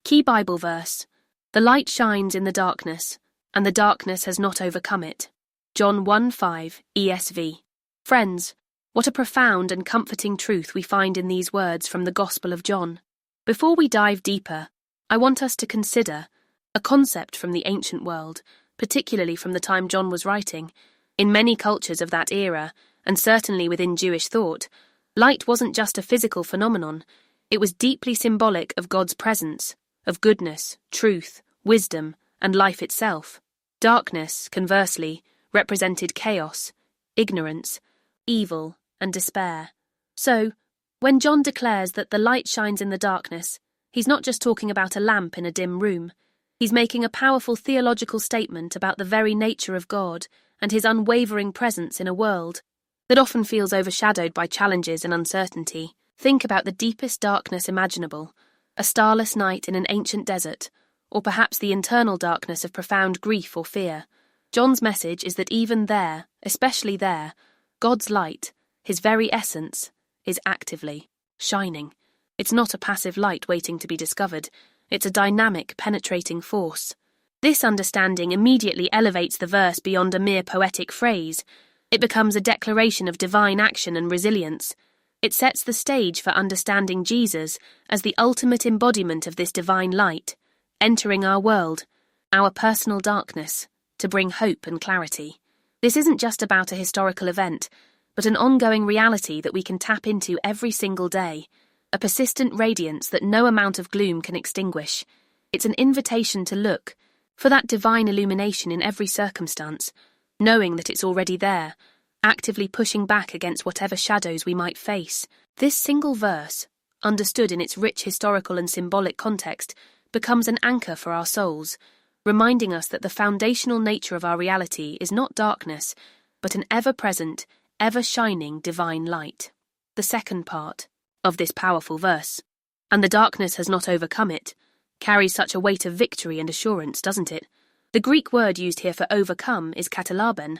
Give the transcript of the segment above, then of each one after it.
Key Bible verse. The light shines in the darkness, and the darkness has not overcome it. John 1:5 ESV. Friends, what a profound and comforting truth we find in these words from the Gospel of John. Before we dive deeper, I want us to consider a concept from the ancient world, particularly from the time John was writing. In many cultures of that era, and certainly within Jewish thought, light wasn't just a physical phenomenon, it was deeply symbolic of God's presence, of goodness, truth, wisdom, and life itself. Darkness, conversely, represented chaos, ignorance, evil, and despair. So, when John declares that the light shines in the darkness, he's not just talking about a lamp in a dim room. He's making a powerful theological statement about the very nature of God and his unwavering presence in a world that often feels overshadowed by challenges and uncertainty. Think about the deepest darkness imaginable, a starless night in an ancient desert, or perhaps the internal darkness of profound grief or fear. John's message is that even there, especially there, God's light, his very essence, is actively shining. It's not a passive light waiting to be discovered. It's a dynamic, penetrating force. This understanding immediately elevates the verse beyond a mere poetic phrase. It becomes a declaration of divine action and resilience. It sets the stage for understanding Jesus as the ultimate embodiment of this divine light, entering our world, our personal darkness, to bring hope and clarity. This isn't just about a historical event, but an ongoing reality that we can tap into every single day, a persistent radiance that no amount of gloom can extinguish. It's an invitation to look for that divine illumination in every circumstance, knowing that it's already there, actively pushing back against whatever shadows we might face. This single verse, understood in its rich historical and symbolic context, becomes an anchor for our souls, reminding us that the foundational nature of our reality is not darkness, but an ever-present, ever-shining divine light. The second part of this powerful verse, and the darkness has not overcome it, carries such a weight of victory and assurance, doesn't it? The Greek word used here for overcome is katalaben,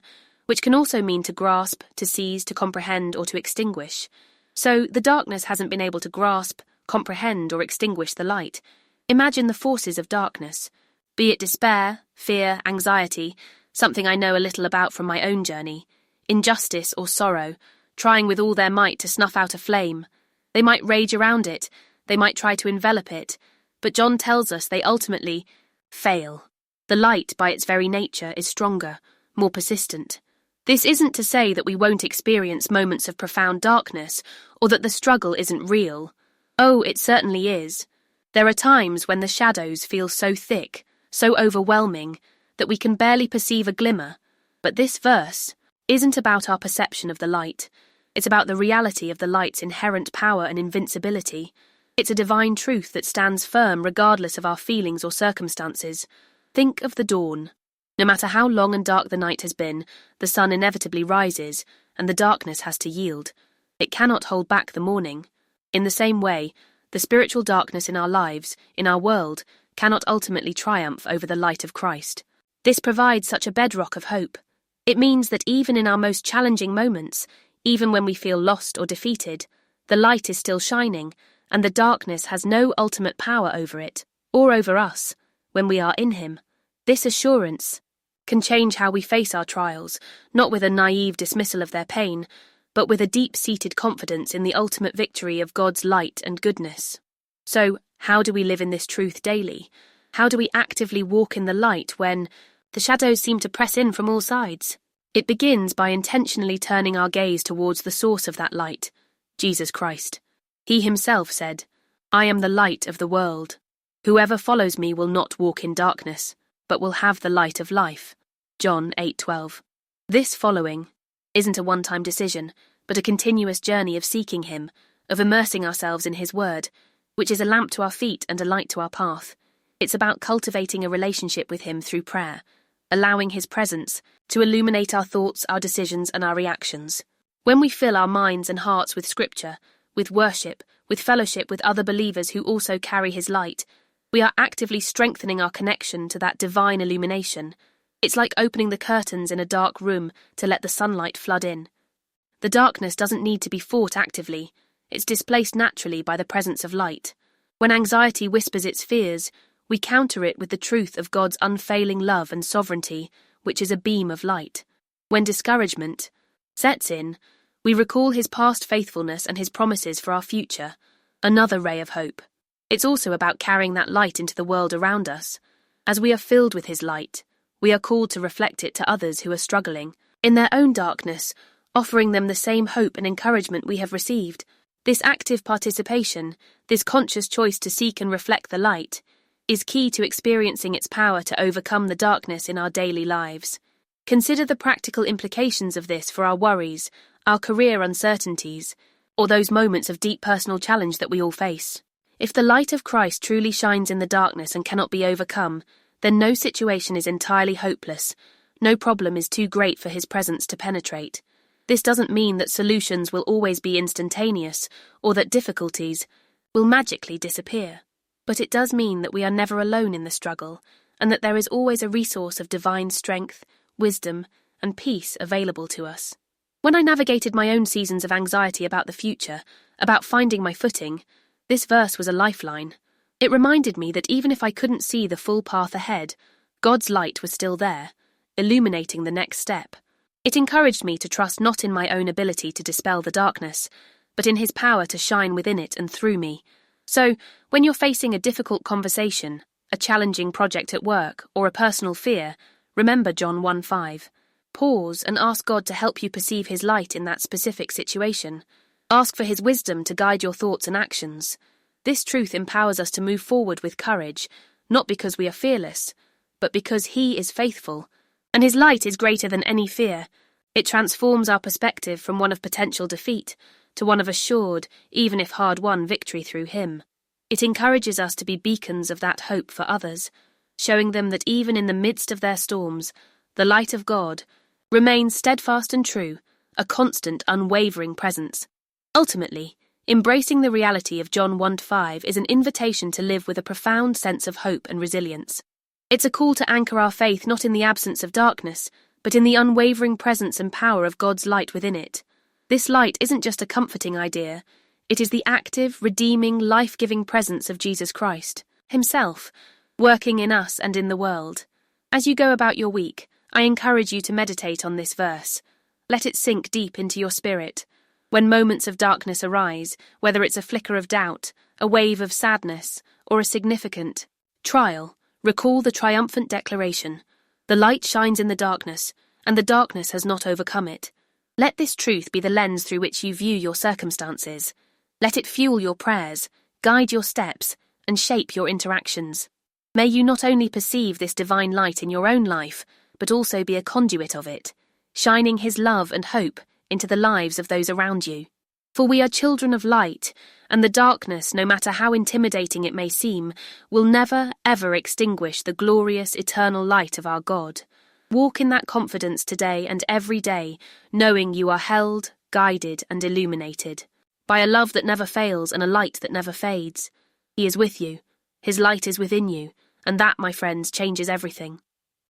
which can also mean to grasp, to seize, to comprehend, or to extinguish. So the darkness hasn't been able to grasp, comprehend, or extinguish the light. Imagine the forces of darkness, be it despair, fear, anxiety, something I know a little about from my own journey, injustice or sorrow, trying with all their might to snuff out a flame. They might rage around it, they might try to envelop it, but John tells us they ultimately fail. The light, by its very nature, is stronger, more persistent. This isn't to say that we won't experience moments of profound darkness, or that the struggle isn't real. Oh, it certainly is. There are times when the shadows feel so thick, so overwhelming, that we can barely perceive a glimmer. But this verse isn't about our perception of the light. It's about the reality of the light's inherent power and invincibility. It's a divine truth that stands firm regardless of our feelings or circumstances. Think of the dawn. No matter how long and dark the night has been, the sun inevitably rises, and the darkness has to yield. It cannot hold back the morning. In the same way, the spiritual darkness in our lives, in our world, cannot ultimately triumph over the light of Christ. This provides such a bedrock of hope. It means that even in our most challenging moments, even when we feel lost or defeated, the light is still shining, and the darkness has no ultimate power over it, or over us, when we are in Him. This assurance can change how we face our trials, not with a naive dismissal of their pain, but with a deep-seated confidence in the ultimate victory of God's light and goodness. So, how do we live in this truth daily? How do we actively walk in the light when the shadows seem to press in from all sides? It begins by intentionally turning our gaze towards the source of that light, Jesus Christ. He himself said, "I am the light of the world. Whoever follows me will not walk in darkness, but will have the light of life." John 8:12. This following isn't a one-time decision, but a continuous journey of seeking Him, of immersing ourselves in His Word, which is a lamp to our feet and a light to our path. It's about cultivating a relationship with Him through prayer, allowing His presence to illuminate our thoughts, our decisions, and our reactions. When we fill our minds and hearts with Scripture, with worship, with fellowship with other believers who also carry His light, we are actively strengthening our connection to that divine illumination. It's like opening the curtains in a dark room to let the sunlight flood in. The darkness doesn't need to be fought actively. It's displaced naturally by the presence of light. When anxiety whispers its fears, we counter it with the truth of God's unfailing love and sovereignty, which is a beam of light. When discouragement sets in, we recall his past faithfulness and his promises for our future, another ray of hope. It's also about carrying that light into the world around us. As we are filled with his light, we are called to reflect it to others who are struggling, in their own darkness, offering them the same hope and encouragement we have received. This active participation, this conscious choice to seek and reflect the light, is key to experiencing its power to overcome the darkness in our daily lives. Consider the practical implications of this for our worries, our career uncertainties, or those moments of deep personal challenge that we all face. If the light of Christ truly shines in the darkness and cannot be overcome, then no situation is entirely hopeless, no problem is too great for his presence to penetrate. This doesn't mean that solutions will always be instantaneous, or that difficulties will magically disappear. But it does mean that we are never alone in the struggle, and that there is always a resource of divine strength, wisdom, and peace available to us. When I navigated my own seasons of anxiety about the future, about finding my footing, this verse was a lifeline. It reminded me that even if I couldn't see the full path ahead, God's light was still there, illuminating the next step. It encouraged me to trust not in my own ability to dispel the darkness, but in his power to shine within it and through me. So, when you're facing a difficult conversation, a challenging project at work, or a personal fear, remember John 1:5. Pause and ask God to help you perceive his light in that specific situation. Ask for his wisdom to guide your thoughts and actions. This truth empowers us to move forward with courage, not because we are fearless, but because he is faithful, and his light is greater than any fear. It transforms our perspective from one of potential defeat to one of assured, even if hard-won, victory through him. It encourages us to be beacons of that hope for others, showing them that even in the midst of their storms, the light of God remains steadfast and true, a constant, unwavering presence. Ultimately, embracing the reality of John 1:5 is an invitation to live with a profound sense of hope and resilience. It's a call to anchor our faith not in the absence of darkness, but in the unwavering presence and power of God's light within it. This light isn't just a comforting idea, it is the active, redeeming, life-giving presence of Jesus Christ, himself, working in us and in the world. As you go about your week, I encourage you to meditate on this verse. Let it sink deep into your spirit. When moments of darkness arise, whether it's a flicker of doubt, a wave of sadness, or a significant trial, recall the triumphant declaration, "The light shines in the darkness, and the darkness has not overcome it." Let this truth be the lens through which you view your circumstances. Let it fuel your prayers, guide your steps, and shape your interactions. May you not only perceive this divine light in your own life, but also be a conduit of it, shining his love and hope into the lives of those around you. For we are children of light, and the darkness, no matter how intimidating it may seem, will never, ever extinguish the glorious, eternal light of our God. Walk in that confidence today and every day, knowing you are held, guided, and illuminated by a love that never fails and a light that never fades. He is with you, his light is within you, and that, my friends, changes everything.